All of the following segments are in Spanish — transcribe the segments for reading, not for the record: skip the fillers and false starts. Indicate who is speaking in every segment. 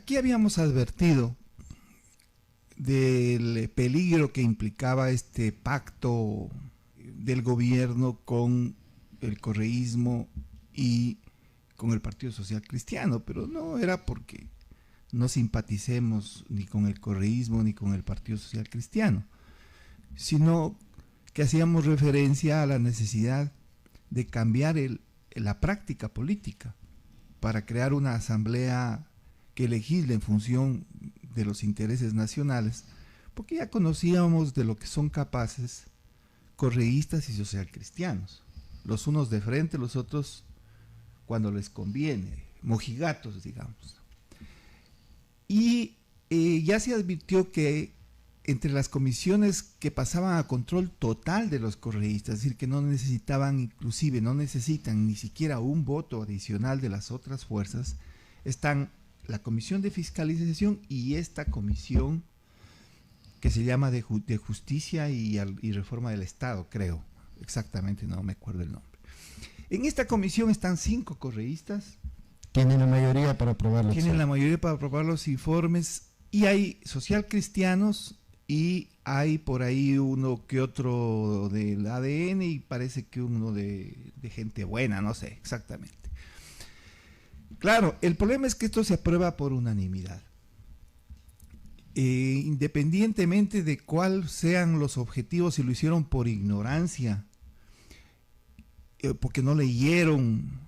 Speaker 1: Aquí habíamos advertido del peligro que implicaba este pacto del gobierno con el correísmo y con el Partido Social Cristiano, pero no era porque no simpaticemos ni con el correísmo ni con el Partido Social Cristiano, sino que hacíamos referencia a la necesidad de cambiar la práctica política para crear una asamblea que legisle en función de los intereses nacionales, porque ya conocíamos de lo que son capaces correístas y socialcristianos, los unos de frente, los otros cuando les conviene, mojigatos, digamos. Y ya se advirtió que entre las comisiones que pasaban a control total de los correístas, es decir, que no necesitaban, inclusive no necesitan ni siquiera un voto adicional de las otras fuerzas, están la Comisión de Fiscalización y esta comisión que se llama de Justicia y Reforma del Estado, creo, exactamente, no me acuerdo el nombre. En esta comisión están 5 correístas.
Speaker 2: Tienen la mayoría para aprobar
Speaker 1: los informes, y hay socialcristianos y hay por ahí uno que otro del ADN y parece que uno de gente buena, no sé exactamente. Claro, el problema es que esto se aprueba por unanimidad. Independientemente de cuáles sean los objetivos, si lo hicieron por ignorancia, porque no leyeron,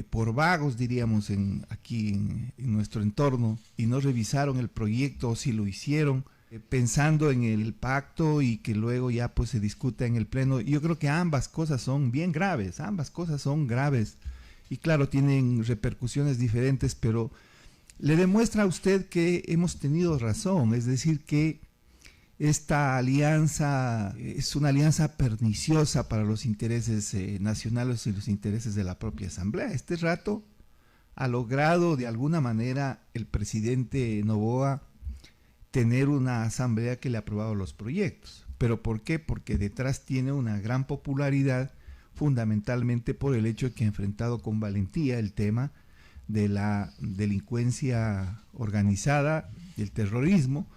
Speaker 1: por vagos diríamos aquí en nuestro entorno, y no revisaron el proyecto, o si lo hicieron pensando en el pacto y que luego ya pues se discuta en el pleno. Yo creo que ambas cosas son bien graves, y claro, tienen repercusiones diferentes, pero le demuestra a usted que hemos tenido razón, es decir, que esta alianza es una alianza perniciosa para los intereses nacionales y los intereses de la propia Asamblea. Este rato ha logrado de alguna manera el presidente Noboa tener una Asamblea que le ha aprobado los proyectos. ¿Pero por qué? Porque detrás tiene una gran popularidad, fundamentalmente por el hecho de que ha enfrentado con valentía el tema de la delincuencia organizada, del terrorismo,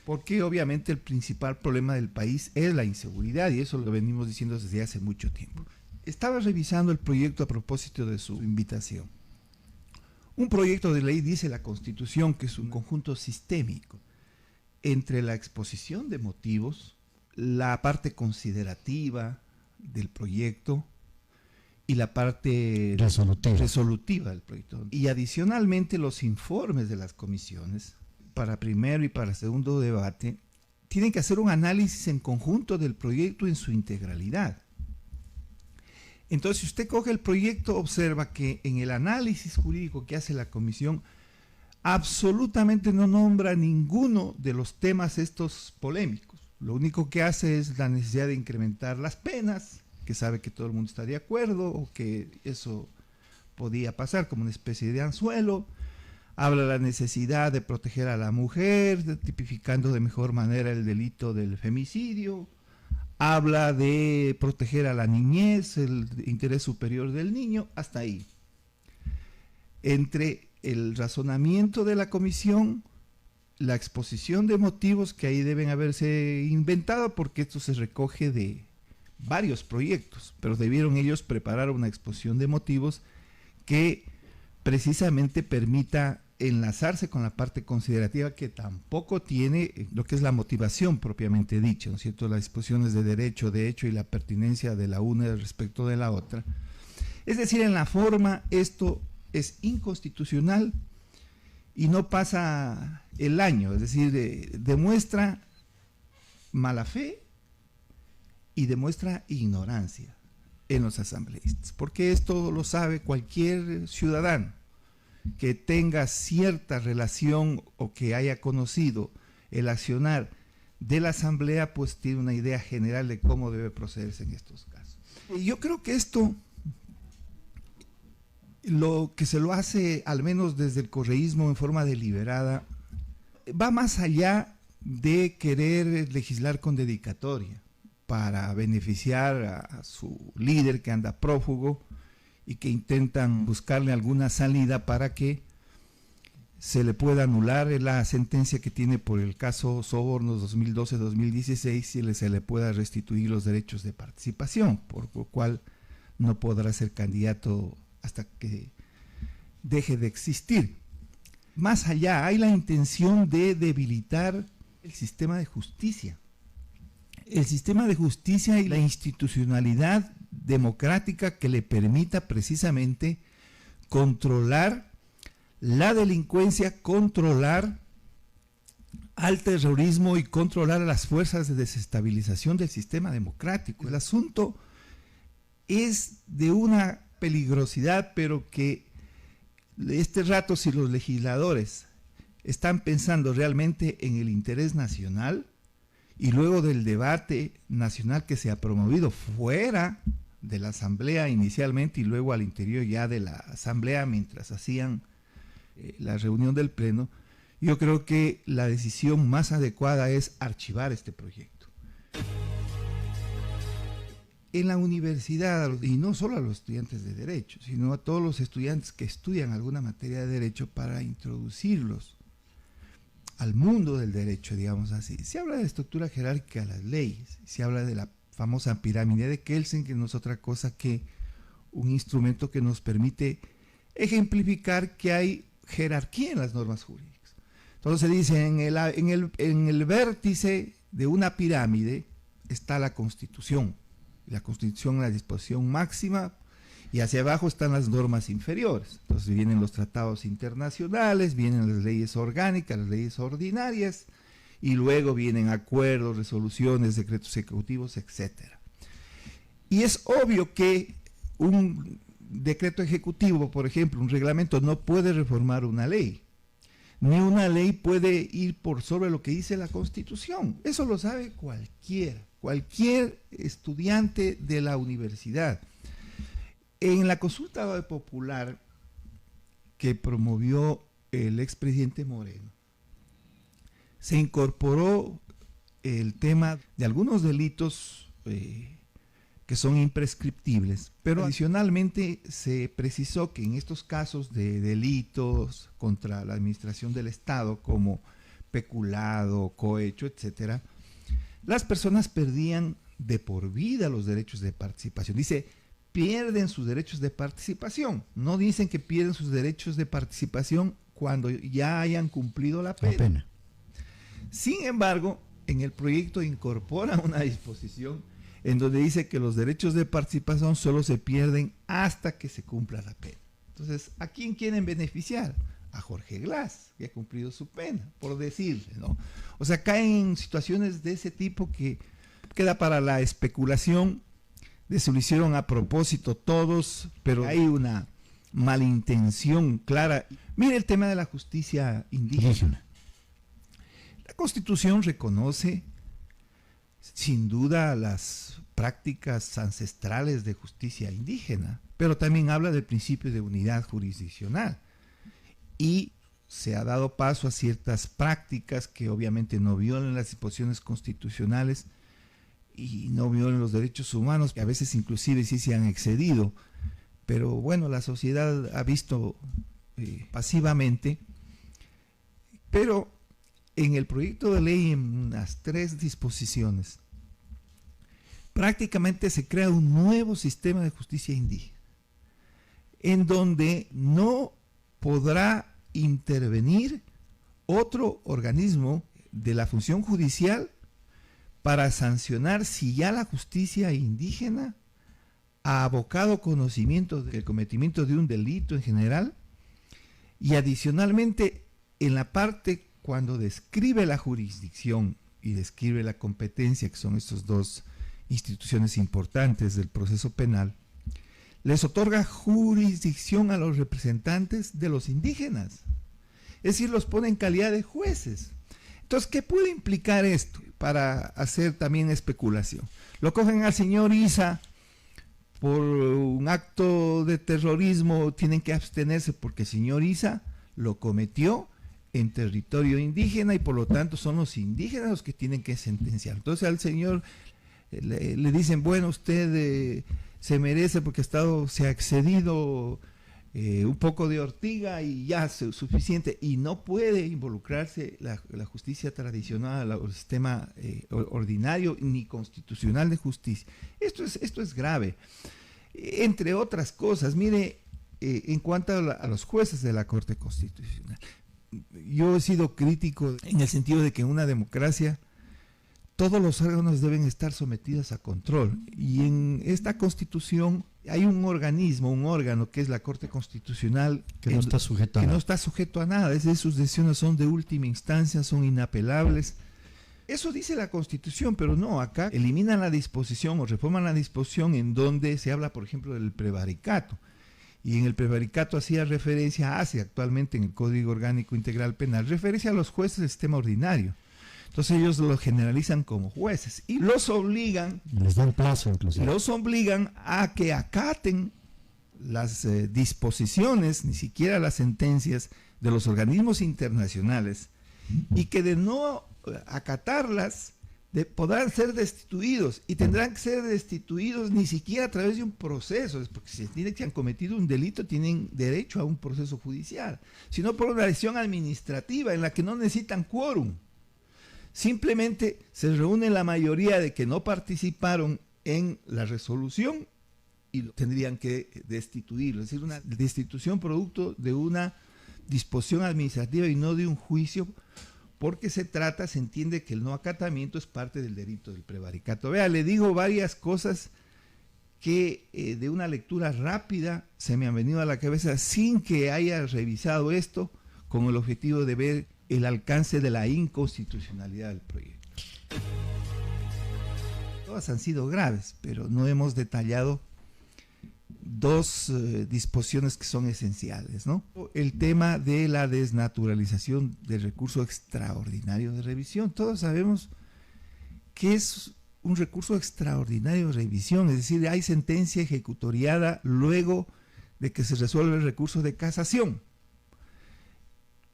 Speaker 1: porque obviamente el principal problema del país es la inseguridad, y eso lo venimos diciendo desde hace mucho tiempo. Estaba revisando el proyecto a propósito de su invitación. Un proyecto de ley, dice la Constitución, que es un conjunto sistémico entre la exposición de motivos, la parte considerativa del proyecto y la parte resolutiva del proyecto. Y adicionalmente los informes de las comisiones, para primero y para segundo debate, tienen que hacer un análisis en conjunto del proyecto en su integralidad. Entonces, si usted coge el proyecto, observa que en el análisis jurídico que hace la comisión, absolutamente no nombra ninguno de los temas estos polémicos. Lo único que hace es la necesidad de incrementar las penas, que sabe que todo el mundo está de acuerdo, o que eso podía pasar como una especie de anzuelo. Habla de la necesidad de proteger a la mujer, tipificando de mejor manera el delito del femicidio. Habla de proteger a la niñez, el interés superior del niño, hasta ahí. Entre el razonamiento de la comisión, la exposición de motivos que ahí deben haberse inventado, porque esto se recoge de varios proyectos, pero debieron ellos preparar una exposición de motivos que precisamente permita enlazarse con la parte considerativa, que tampoco tiene lo que es la motivación propiamente dicha, ¿no es cierto? Las disposiciones de derecho, de hecho, y la pertinencia de la una respecto de la otra. Es decir, en la forma esto es inconstitucional y no pasa el año, es decir, demuestra mala fe y demuestra ignorancia en los asambleístas, porque esto lo sabe cualquier ciudadano que tenga cierta relación o que haya conocido el accionar de la asamblea, pues tiene una idea general de cómo debe procederse en estos casos. Y yo creo que esto, lo que se lo hace al menos desde el correísmo en forma deliberada, va más allá de querer legislar con dedicatoria para beneficiar a su líder que anda prófugo y que intentan buscarle alguna salida para que se le pueda anular la sentencia que tiene por el caso Sobornos 2012-2016 y se le pueda restituir los derechos de participación, por lo cual no podrá ser candidato hasta que deje de existir. Más allá, hay la intención de debilitar el sistema de justicia. El sistema de justicia y la institucionalidad democrática que le permita precisamente controlar la delincuencia, controlar al terrorismo y controlar a las fuerzas de desestabilización del sistema democrático. El asunto es de una peligrosidad, pero que este rato, si los legisladores están pensando realmente en el interés nacional, y luego del debate nacional que se ha promovido fuera de la asamblea inicialmente y luego al interior ya de la asamblea mientras hacían la reunión del pleno, yo creo que la decisión más adecuada es archivar este proyecto. En la universidad, y no solo a los estudiantes de Derecho, sino a todos los estudiantes que estudian alguna materia de Derecho, para introducirlos al mundo del derecho, digamos así. Se habla de estructura jerárquica de las leyes, se habla de la famosa pirámide de Kelsen, que no es otra cosa que un instrumento que nos permite ejemplificar que hay jerarquía en las normas jurídicas. Entonces se dice, en el vértice de una pirámide está la Constitución. La Constitución es la disposición máxima, y hacia abajo están las normas inferiores. Entonces vienen los tratados internacionales, vienen las leyes orgánicas, las leyes ordinarias, y luego vienen acuerdos, resoluciones, decretos ejecutivos, etc. Y es obvio que un decreto ejecutivo, por ejemplo, un reglamento, no puede reformar una ley, ni una ley puede ir por sobre lo que dice la Constitución. Eso lo sabe cualquier estudiante de la universidad. En la consulta popular que promovió el expresidente Moreno, se incorporó el tema de algunos delitos que son imprescriptibles, pero adicionalmente se precisó que en estos casos de delitos contra la administración del Estado, como peculado, cohecho, etcétera, las personas perdían de por vida los derechos de participación. Dice, pierden sus derechos de participación. No dicen que pierden sus derechos de participación cuando ya hayan cumplido la pena. Sin embargo, en el proyecto incorpora una disposición en donde dice que los derechos de participación solo se pierden hasta que se cumpla la pena. Entonces, ¿a quién quieren beneficiar? A Jorge Glass, que ha cumplido su pena, por decirle, ¿no? O sea, caen en situaciones de ese tipo que queda para la especulación de si lo hicieron a propósito todos, pero hay una malintención clara. Mire el tema de la justicia indígena. La Constitución reconoce sin duda las prácticas ancestrales de justicia indígena, pero también habla del principio de unidad jurisdiccional, y se ha dado paso a ciertas prácticas que obviamente no violan las disposiciones constitucionales y no violan los derechos humanos, que a veces inclusive sí se han excedido, pero bueno, la sociedad ha visto pasivamente. Pero en el proyecto de ley, en las 3 disposiciones, prácticamente se crea un nuevo sistema de justicia indígena, en donde no podrá intervenir otro organismo de la función judicial para sancionar si ya la justicia indígena ha abocado conocimiento del cometimiento de un delito en general, y adicionalmente en la parte cuando describe la jurisdicción y describe la competencia, que son estas 2 instituciones importantes del proceso penal, les otorga jurisdicción a los representantes de los indígenas, es decir, los pone en calidad de jueces. Entonces, ¿qué puede implicar esto? Para hacer también especulación. Lo cogen al señor Isa por un acto de terrorismo, tienen que abstenerse porque el señor Isa lo cometió en territorio indígena y por lo tanto son los indígenas los que tienen que sentenciar. Entonces al señor le dicen, bueno, usted se merece porque el Estado se ha excedido un poco de ortiga y ya es suficiente, y no puede involucrarse la justicia tradicional o el sistema ordinario ni constitucional de justicia. Esto es grave. Entre otras cosas, mire, en cuanto a los jueces de la Corte Constitucional, yo he sido crítico en el sentido de que en una democracia todos los órganos deben estar sometidos a control, y en esta Constitución hay un órgano que es la Corte Constitucional
Speaker 2: que no está sujeto
Speaker 1: a nada. Es decir, sus decisiones son de última instancia, son inapelables. Eso dice la Constitución, pero no, acá eliminan la disposición o reforman la disposición en donde se habla, por ejemplo, del prevaricato. Y en el prevaricato hace actualmente en el Código Orgánico Integral Penal, referencia a los jueces del sistema ordinario. Entonces ellos lo generalizan como jueces y los obligan,
Speaker 2: les dan plazo inclusive,
Speaker 1: los obligan a que acaten las disposiciones, ni siquiera las sentencias de los organismos internacionales, y que de no acatarlas podrán ser destituidos, y tendrán que ser destituidos ni siquiera a través de un proceso, porque si tienen que han cometido un delito tienen derecho a un proceso judicial, sino por una decisión administrativa en la que no necesitan quórum. Simplemente se reúne la mayoría de que no participaron en la resolución y lo tendrían que destituirlo. Es decir, una destitución producto de una disposición administrativa y no de un juicio, porque se entiende que el no acatamiento es parte del delito del prevaricato. Vea, le digo varias cosas que de una lectura rápida se me han venido a la cabeza sin que haya revisado esto, con el objetivo de ver el alcance de la inconstitucionalidad del proyecto. Todas han sido graves, pero no hemos detallado dos disposiciones que son esenciales, ¿no? El tema de la desnaturalización del recurso extraordinario de revisión. Todos sabemos que es un recurso extraordinario de revisión, es decir, hay sentencia ejecutoriada luego de que se resuelve el recurso de casación,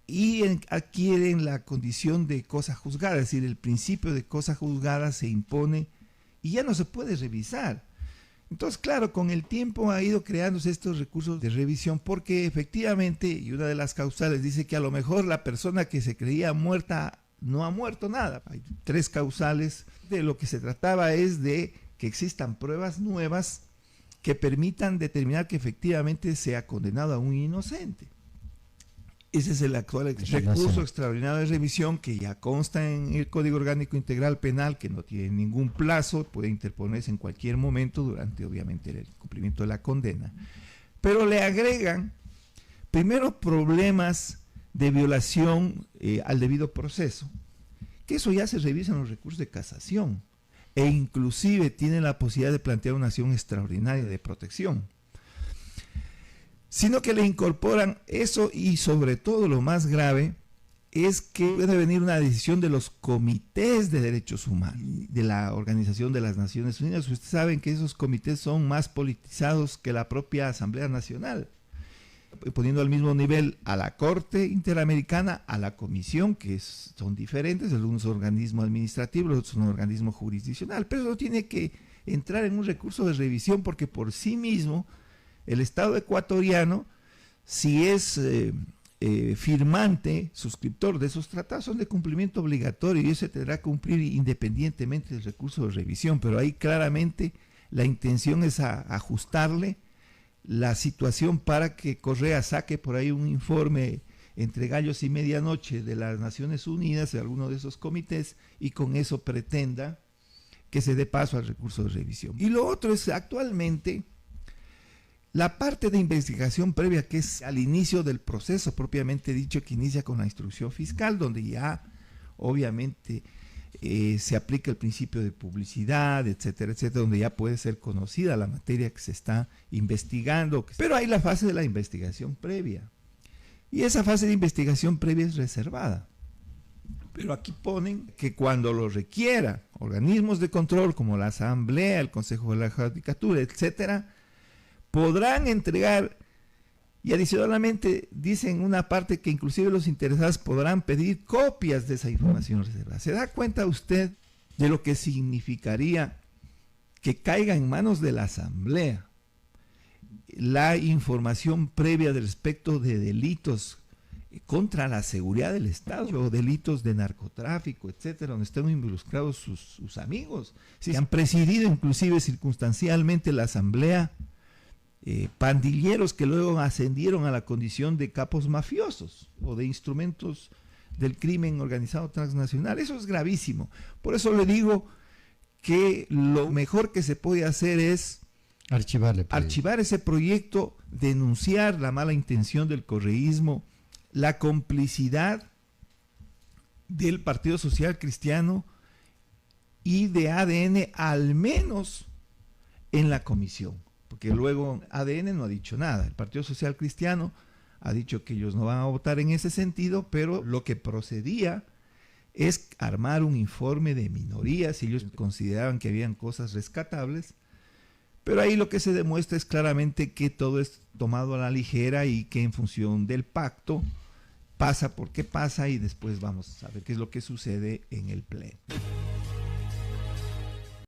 Speaker 1: y adquieren la condición de cosa juzgada, es decir, el principio de cosa juzgada se impone y ya no se puede revisar. Entonces, claro, con el tiempo ha ido creándose estos recursos de revisión, porque efectivamente, y una de las causales dice que a lo mejor la persona que se creía muerta no ha muerto nada. Hay 3 causales. De lo que se trataba es de que existan pruebas nuevas que permitan determinar que efectivamente sea condenado a un inocente. Ese es el actual recurso extraordinario de revisión, que ya consta en el Código Orgánico Integral Penal, que no tiene ningún plazo, puede interponerse en cualquier momento durante, obviamente, el cumplimiento de la condena. Pero le agregan, primero, problemas de violación al debido proceso, que eso ya se revisa en los recursos de casación, e inclusive tiene la posibilidad de plantear una acción extraordinaria de protección. Sino que le incorporan eso, y sobre todo lo más grave es que puede venir una decisión de los comités de derechos humanos de la Organización de las Naciones Unidas. Ustedes saben que esos comités son más politizados que la propia Asamblea Nacional, poniendo al mismo nivel a la Corte Interamericana, a la Comisión, que son diferentes, uno es un organismo administrativo, el otro es un organismo jurisdiccional, pero eso tiene que entrar en un recurso de revisión, porque por sí mismo el Estado ecuatoriano, si es firmante, suscriptor de esos tratados, son de cumplimiento obligatorio, y eso se tendrá que cumplir independientemente del recurso de revisión. Pero ahí claramente la intención es ajustarle la situación para que Correa saque por ahí un informe entre gallos y medianoche de las Naciones Unidas, de alguno de esos comités, y con eso pretenda que se dé paso al recurso de revisión. Y lo otro es actualmente la parte de investigación previa, que es al inicio del proceso propiamente dicho, que inicia con la instrucción fiscal, donde ya obviamente se aplica el principio de publicidad, etcétera, etcétera, donde ya puede ser conocida la materia que se está investigando. Pero hay la fase de la investigación previa, y esa fase de investigación previa es reservada. Pero aquí ponen que cuando lo requiera, organismos de control como la Asamblea, el Consejo de la Judicatura, etcétera, podrán entregar, y adicionalmente dicen una parte que inclusive los interesados podrán pedir copias de esa información reservada. ¿Se da cuenta usted de lo que significaría que caiga en manos de la Asamblea la información previa respecto de delitos contra la seguridad del Estado, o delitos de narcotráfico, etcétera, donde están involucrados sus amigos. Sí, han presidido inclusive circunstancialmente la asamblea pandilleros que luego ascendieron a la condición de capos mafiosos o de instrumentos del crimen organizado transnacional. Eso es gravísimo. Por eso le digo que lo mejor que se puede hacer es archivar ese proyecto, denunciar la mala intención del correísmo, la complicidad del Partido Social Cristiano y de ADN, al menos en la comisión, porque luego ADN no ha dicho nada. El Partido Social Cristiano ha dicho que ellos no van a votar en ese sentido, pero lo que procedía es armar un informe de minorías, y ellos consideraban que habían cosas rescatables, pero ahí lo que se demuestra es claramente que todo es tomado a la ligera y que en función del pacto pasa porque pasa, y después vamos a ver qué es lo que sucede en el pleno.